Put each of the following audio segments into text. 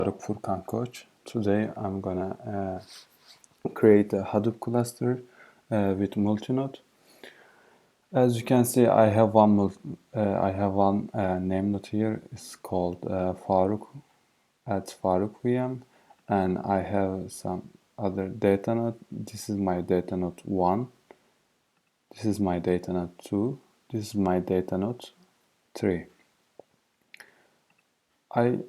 Furkan Koç. Today I'm gonna create a Hadoop cluster with multinode. As you can see, I have one name node here. It's called Faruk at Faruk VM, and I have some other data node. This is my data node 1. This is my data node 2. This is my data node 3. I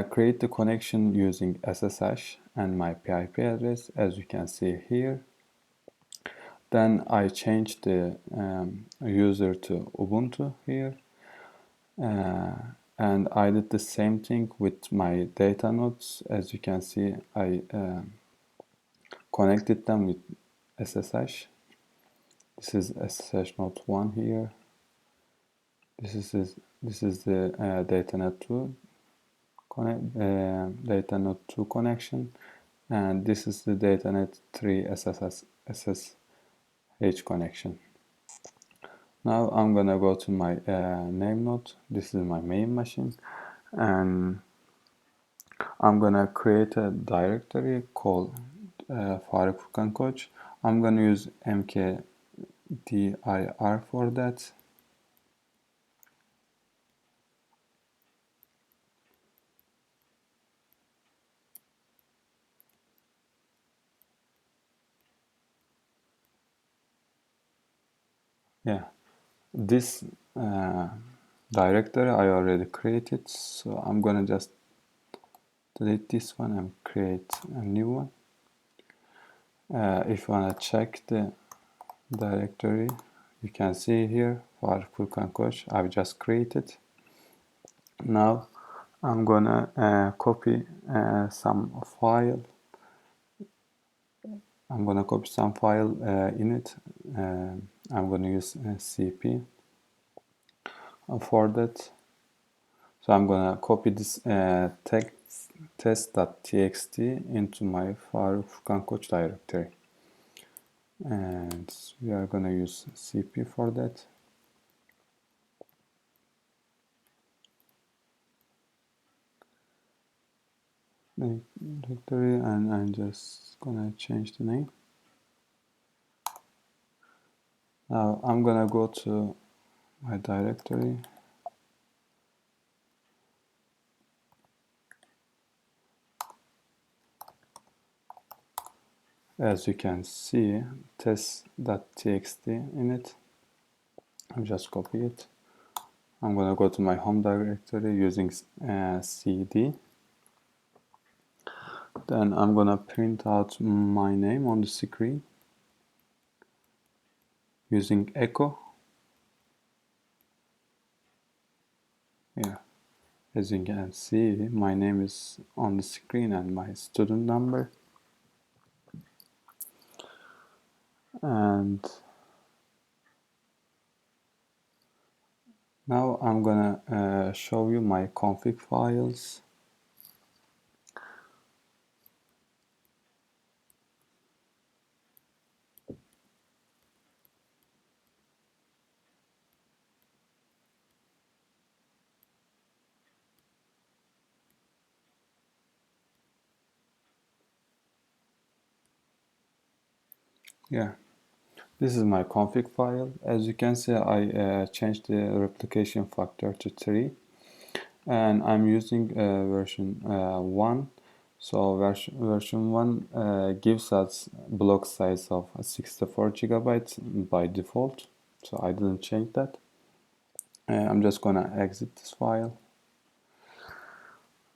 create the connection using SSH and my PIP address, as you can see here. Then I change the user to Ubuntu here. And I did the same thing with my data nodes. As you can see, I connected them with SSH. This is SSH node 1 here. This is the data node 2 data node 2 connection, and this is the data net 3 SSH connection. Now I'm gonna go to my name node. This is my main machine, and I'm gonna create a directory called Faruk Furkan Koç. I'm gonna use mkdir for that. Yeah, this directory I already created, so I'm gonna just delete this one and create a new one. If you wanna check the directory, you can see here Faruk Furkan Koç I've just created. Now I'm gonna copy some file. I'm gonna copy some file in it. I'm gonna use CP for that. So I'm gonna copy this test.txt into my Faruk Furkan Koç directory, and we are gonna use CP for that. Directory, and I'm just gonna change the name. Now I'm gonna go to my directory. As you can see, test.txt in it. I'll just copy it. I'm gonna go to my home directory using cd. Then I'm gonna print out my name on the screen using echo. Yeah, as you can see, my name is on the screen and my student number. And now I'm gonna show you my config files. Yeah, this is my config file. As you can see, I changed the replication factor to 3, and I'm using version 1. So version 1 gives us block size of 64 gigabytes by default, so I didn't change that. I'm just gonna exit this file.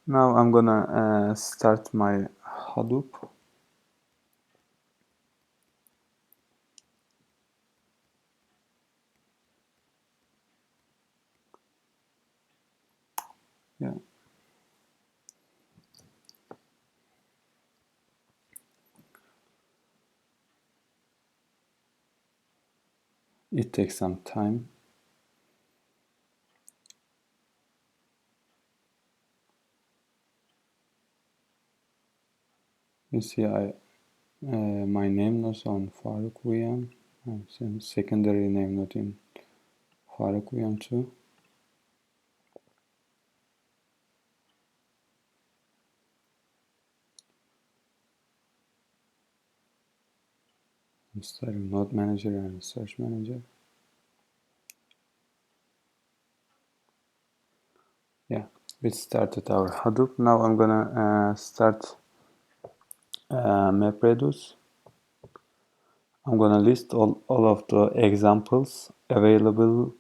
Now I'm gonna start my Hadoop. Yeah. It takes some time. You see, my name was on Faruk VM, and some secondary name not in Faruk VM too. installing Node Manager and Search Manager. Yeah, we started our Hadoop. Now I'm gonna start MapReduce. I'm gonna list all of the examples available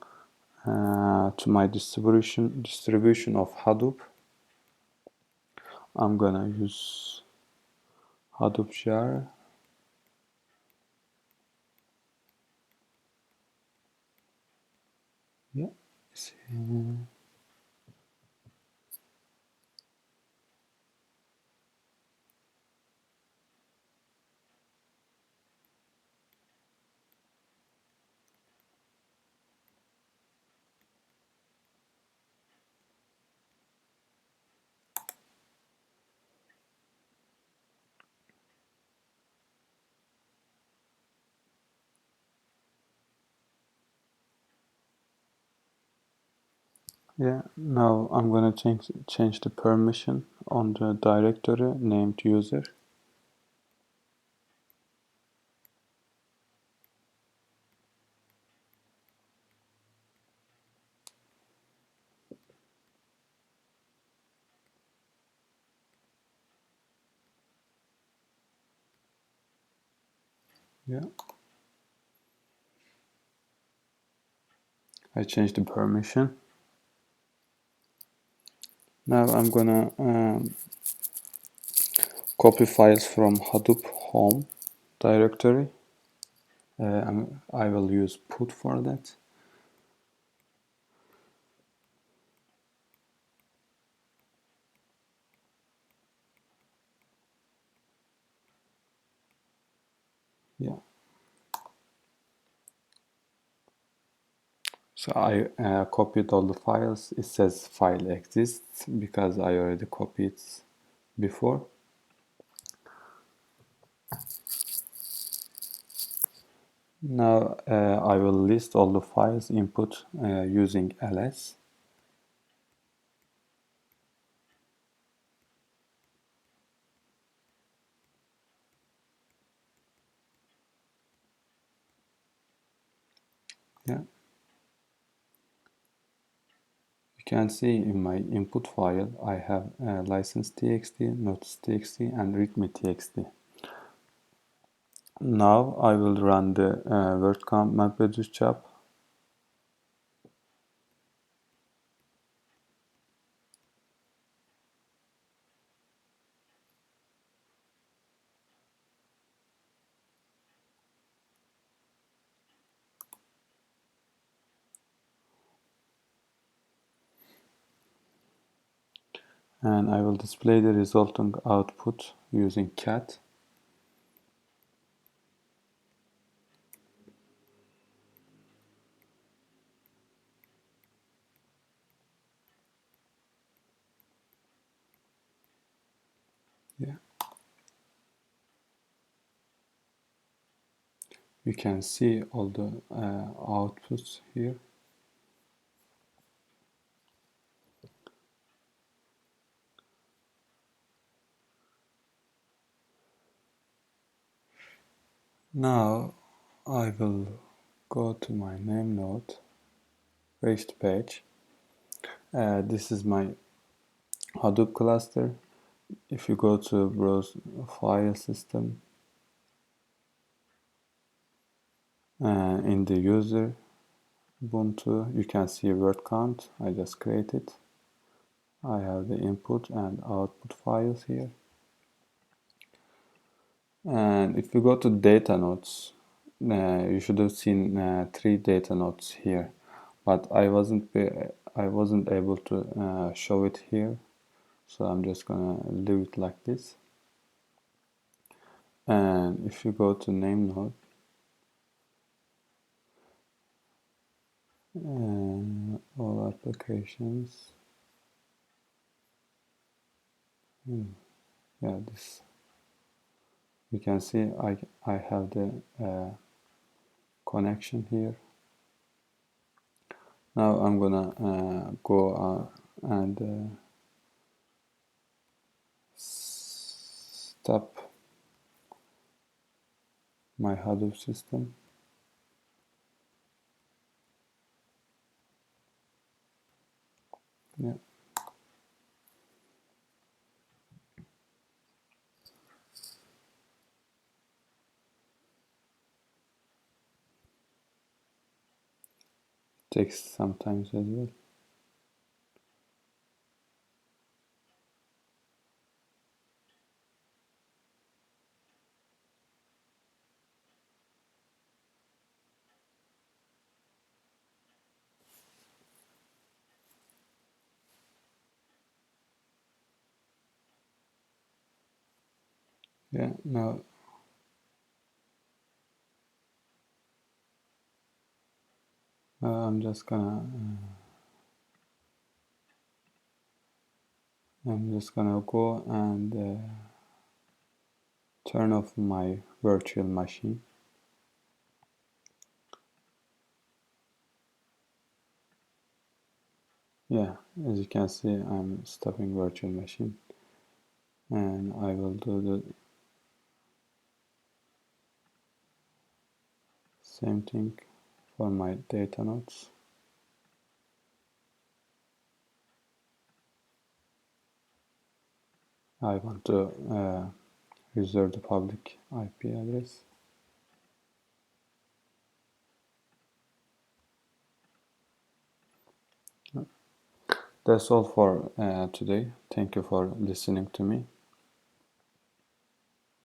to my distribution of Hadoop. I'm gonna use Hadoop jar. Yeah. Yeah, now I'm gonna change the permission on the directory named user. Yeah, I changed the permission. Now I'm gonna copy files from Hadoop home directory. I will use put for that. Yeah. So I copied all the files. It says file exists because I already copied before. Now I will list all the files input using ls. Yeah. You can see in my input file I have license.txt, notes.txt and readme.txt. Now I will run the WordCamp MapReduce job. And I will display the resulting output using cat. Yeah. You can see all the outputs here. Now I will go to my name node, refresh the page. This is my Hadoop cluster. If you go to browse file system, in the user Ubuntu, you can see word count. I just created. I have the input and output files here. And if you go to data nodes, you should have seen 3 data nodes here, but I wasn't able to show it here, so I'm just gonna leave it like this. And if you go to name node, all applications, yeah, this you can see I have the connection here. Now I'm gonna go and stop my Hadoop system. Yeah. Takes some time as well. Yeah, now I'm just gonna go and turn off my virtual machine. Yeah, as you can see, I'm stopping virtual machine, and I will do the same thing for my data nodes. I want to reserve the public IP address. That's all for today. Thank you for listening to me.